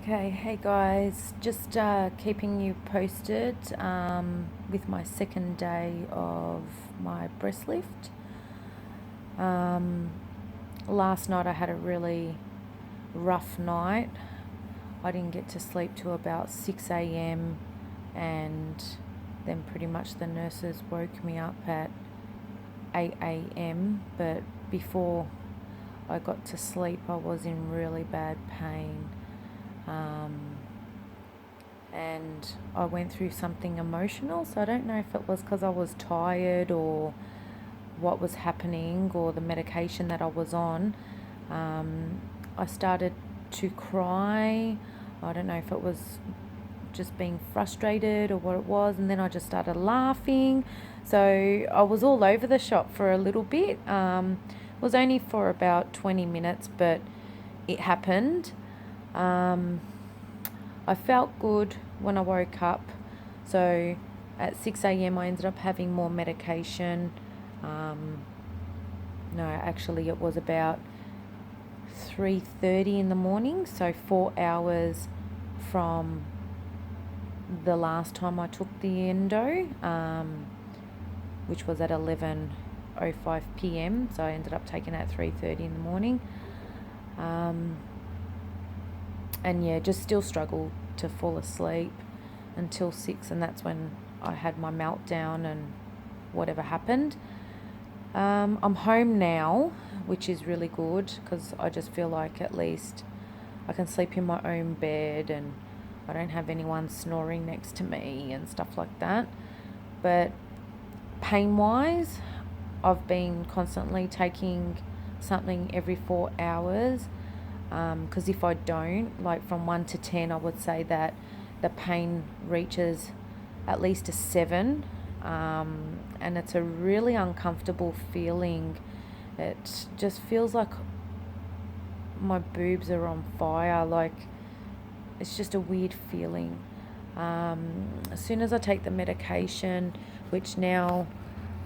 Okay, hey guys, just keeping you posted with my second day of my breast lift. Last night I had a really rough night. I didn't get to sleep till about 6 a.m. and then pretty much the nurses woke me up at 8 a.m. But before I got to sleep, I was in really bad pain. And I went through something emotional, so I don't know if it was because I was tired or what was happening or the medication that I was on. I started to cry. I don't know if it was just being frustrated or what it was, and then I just started laughing. So I was all over the shop for a little bit. It was only for about 20 minutes, but it happened. I felt good when I woke up. So at 6 a.m. I ended up having more medication. No, actually it was about 3:30 in the morning, so 4 hours from the last time I took the endo, which was at 11:05 p.m. So I ended up taking it at 3:30 in the morning. And yeah, just still struggled to fall asleep until 6, and that's when I had my meltdown and whatever happened. I'm home now, which is really good because I just feel like at least I can sleep in my own bed and I don't have anyone snoring next to me and stuff like that. But pain-wise, I've been constantly taking something every 4 hours. Because if I don't, like from 1 to 10, I would say that the pain reaches at least a 7. And it's a really uncomfortable feeling. It just feels like my boobs are on fire. Like, it's just a weird feeling. As soon as I take the medication, which now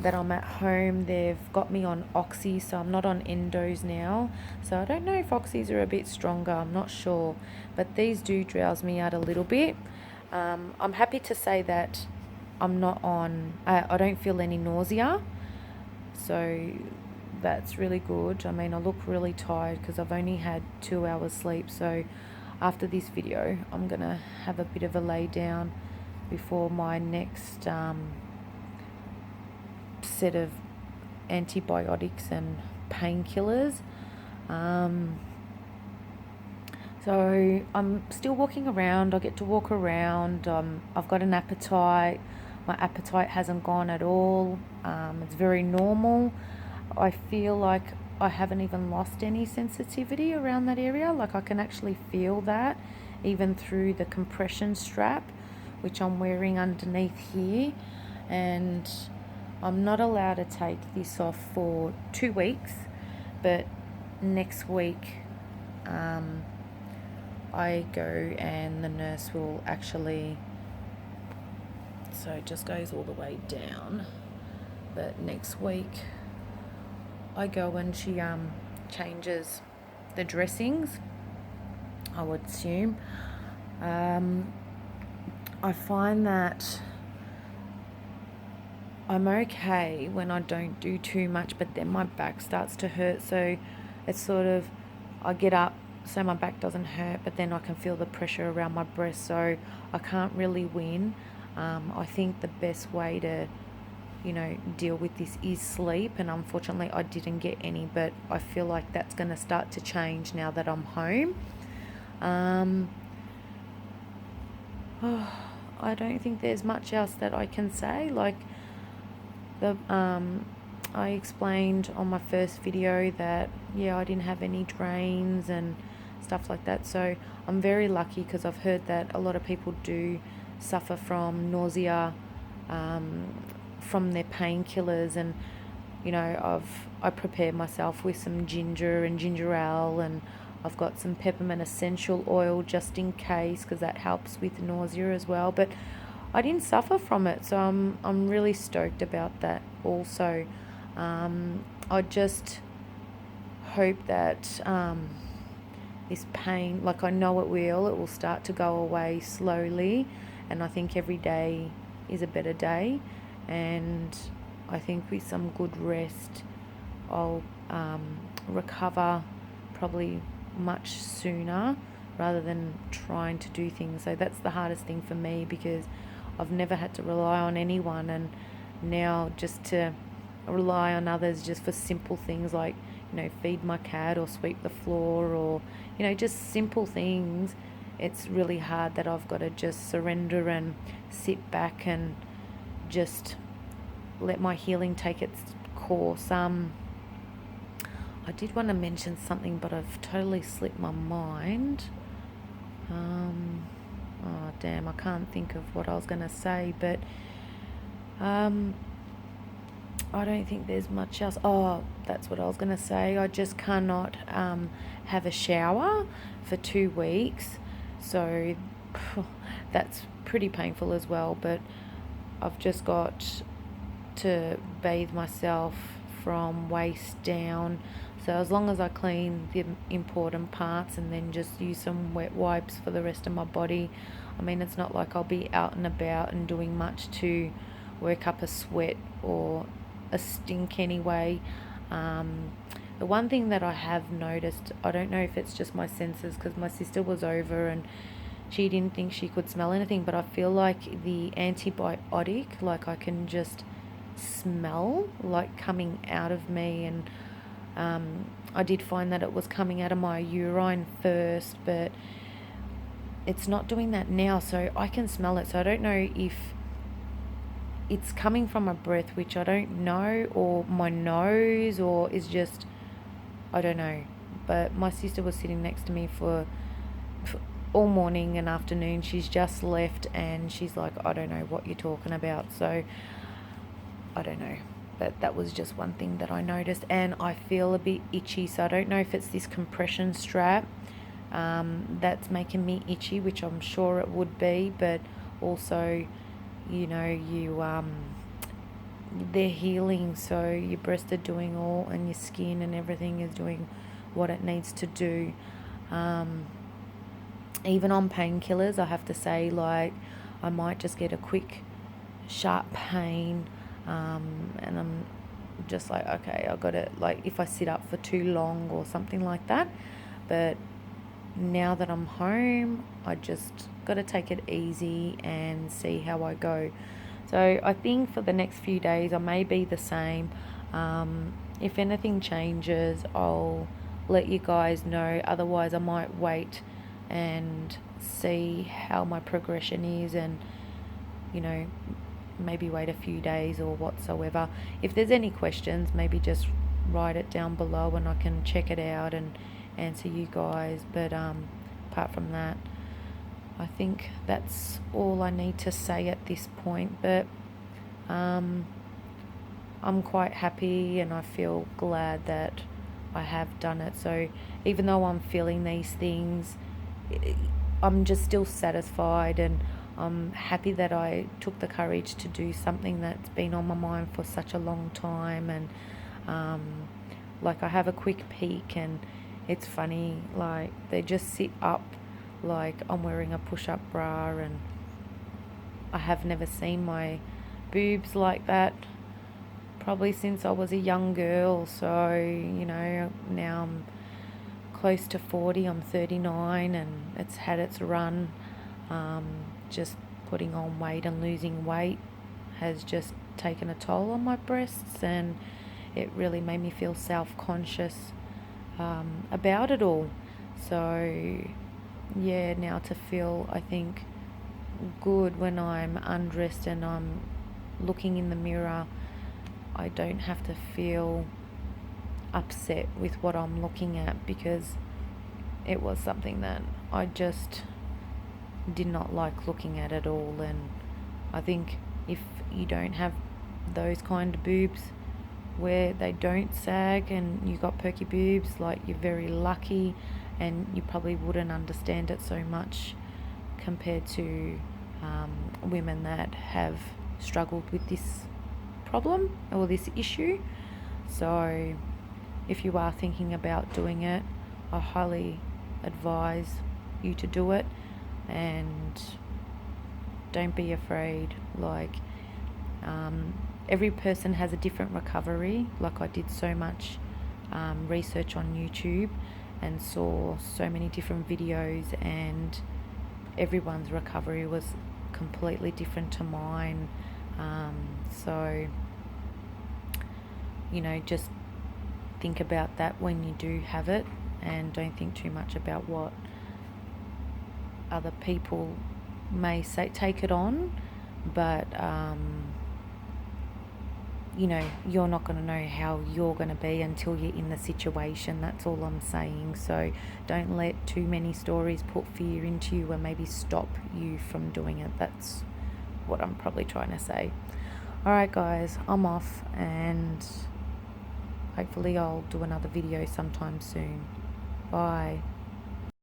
that I'm at home, they've got me on Oxy, so I'm not on endos now. So I don't know if Oxys are a bit stronger, I'm not sure. But these do drowse me out a little bit. I'm happy to say that I'm not on, I don't feel any nausea. So that's really good. I mean, I look really tired because I've only had 2 hours sleep. So after this video, I'm going to have a bit of a lay down before my next set of antibiotics and painkillers. So I'm still walking around. I get to walk around. I've got an appetite. My appetite hasn't gone at all. It's very normal. I feel like I haven't even lost any sensitivity around that area. Like, I can actually feel that even through the compression strap, which I'm wearing underneath here. And I'm not allowed to take this off for 2 weeks, but next week I go and the nurse will actually, so it just goes all the way down, but next week I go and she changes the dressings, I would assume. I find that I'm okay when I don't do too much, but then my back starts to hurt. So it's sort of, I get up so my back doesn't hurt, but then I can feel the pressure around my breast. So I can't really win. I think the best way to, deal with this is sleep. And unfortunately, I didn't get any, but I feel like that's going to start to change now that I'm home. I don't think there's much else that I can say. Like, I explained on my first video that I didn't have any drains and stuff like that. So I'm very lucky because I've heard that a lot of people do suffer from nausea from their painkillers, and I prepared myself with some ginger and ginger ale, and I've got some peppermint essential oil just in case, because that helps with nausea as well. But I didn't suffer from it, so I'm really stoked about that also. I just hope that this pain, like I know it will start to go away slowly, and I think every day is a better day, and I think with some good rest I'll recover probably much sooner rather than trying to do things. So that's the hardest thing for me, because I've never had to rely on anyone, and now just to rely on others just for simple things like, feed my cat or sweep the floor, or, just simple things. It's really hard that I've got to just surrender and sit back and just let my healing take its course. I did want to mention something, but I've totally slipped my mind. Oh, damn, I can't think of what I was going to say, but I don't think there's much else. Oh, that's what I was going to say. I just cannot have a shower for 2 weeks. So that's pretty painful as well. But I've just got to bathe myself from waist down. So as long as I clean the important parts and then just use some wet wipes for the rest of my body, I mean, it's not like I'll be out and about and doing much to work up a sweat or a stink anyway. The one thing that I have noticed, I don't know if it's just my senses, because my sister was over and she didn't think she could smell anything, but I feel like the antibiotic, like I can just smell like coming out of me, and I did find that it was coming out of my urine first, but it's not doing that now, so I can smell it. So I don't know if it's coming from my breath, which I don't know, or my nose, or is just, I don't know. But my sister was sitting next to me for all morning and afternoon. She's just left and she's like, I don't know what you're talking about. So I don't know, but that was just one thing that I noticed. And I feel a bit itchy, so I don't know if it's this compression strap that's making me itchy, which I'm sure it would be, but also, they're healing, so your breasts are doing all, and your skin and everything is doing what it needs to do. Even on painkillers, I have to say, like, I might just get a quick sharp pain, and I'm just like, okay, I got it, like if I sit up for too long or something like that. But now that I'm home, I just got to take it easy and see how I go. So I think for the next few days I may be the same. If anything changes, I'll let you guys know. Otherwise I might wait and see how my progression is, and maybe wait a few days or whatsoever. If there's any questions, maybe just write it down below and I can check it out and answer you guys. But apart from that, I think that's all I need to say at this point. But I'm quite happy and I feel glad that I have done it. So even though I'm feeling these things, I'm just still satisfied, and I'm happy that I took the courage to do something that's been on my mind for such a long time. And like, I have a quick peek, and it's funny, like they just sit up like I'm wearing a push-up bra, and I have never seen my boobs like that probably since I was a young girl. So now I'm close to 40, I'm 39, and it's had its run. Just putting on weight and losing weight has just taken a toll on my breasts, and it really made me feel self-conscious about it all. So yeah, now to feel, I think, good when I'm undressed and I'm looking in the mirror, I don't have to feel upset with what I'm looking at, because it was something that I just did not like looking at all. And I think if you don't have those kind of boobs where they don't sag and you got perky boobs, like, you're very lucky, and you probably wouldn't understand it so much compared to women that have struggled with this problem or this issue. So if you are thinking about doing it, I highly advise you to do it, and don't be afraid. Like, every person has a different recovery. Like, I did so much research on YouTube and saw so many different videos, and everyone's recovery was completely different to mine. So, just think about that when you do have it, and don't think too much about what other people may say. Take it on, but you're not going to know how you're going to be until you're in the situation. That's all I'm saying. So don't let too many stories put fear into you and maybe stop you from doing it. That's what I'm probably trying to say. All right, guys, I'm off, and hopefully I'll do another video sometime soon. Bye.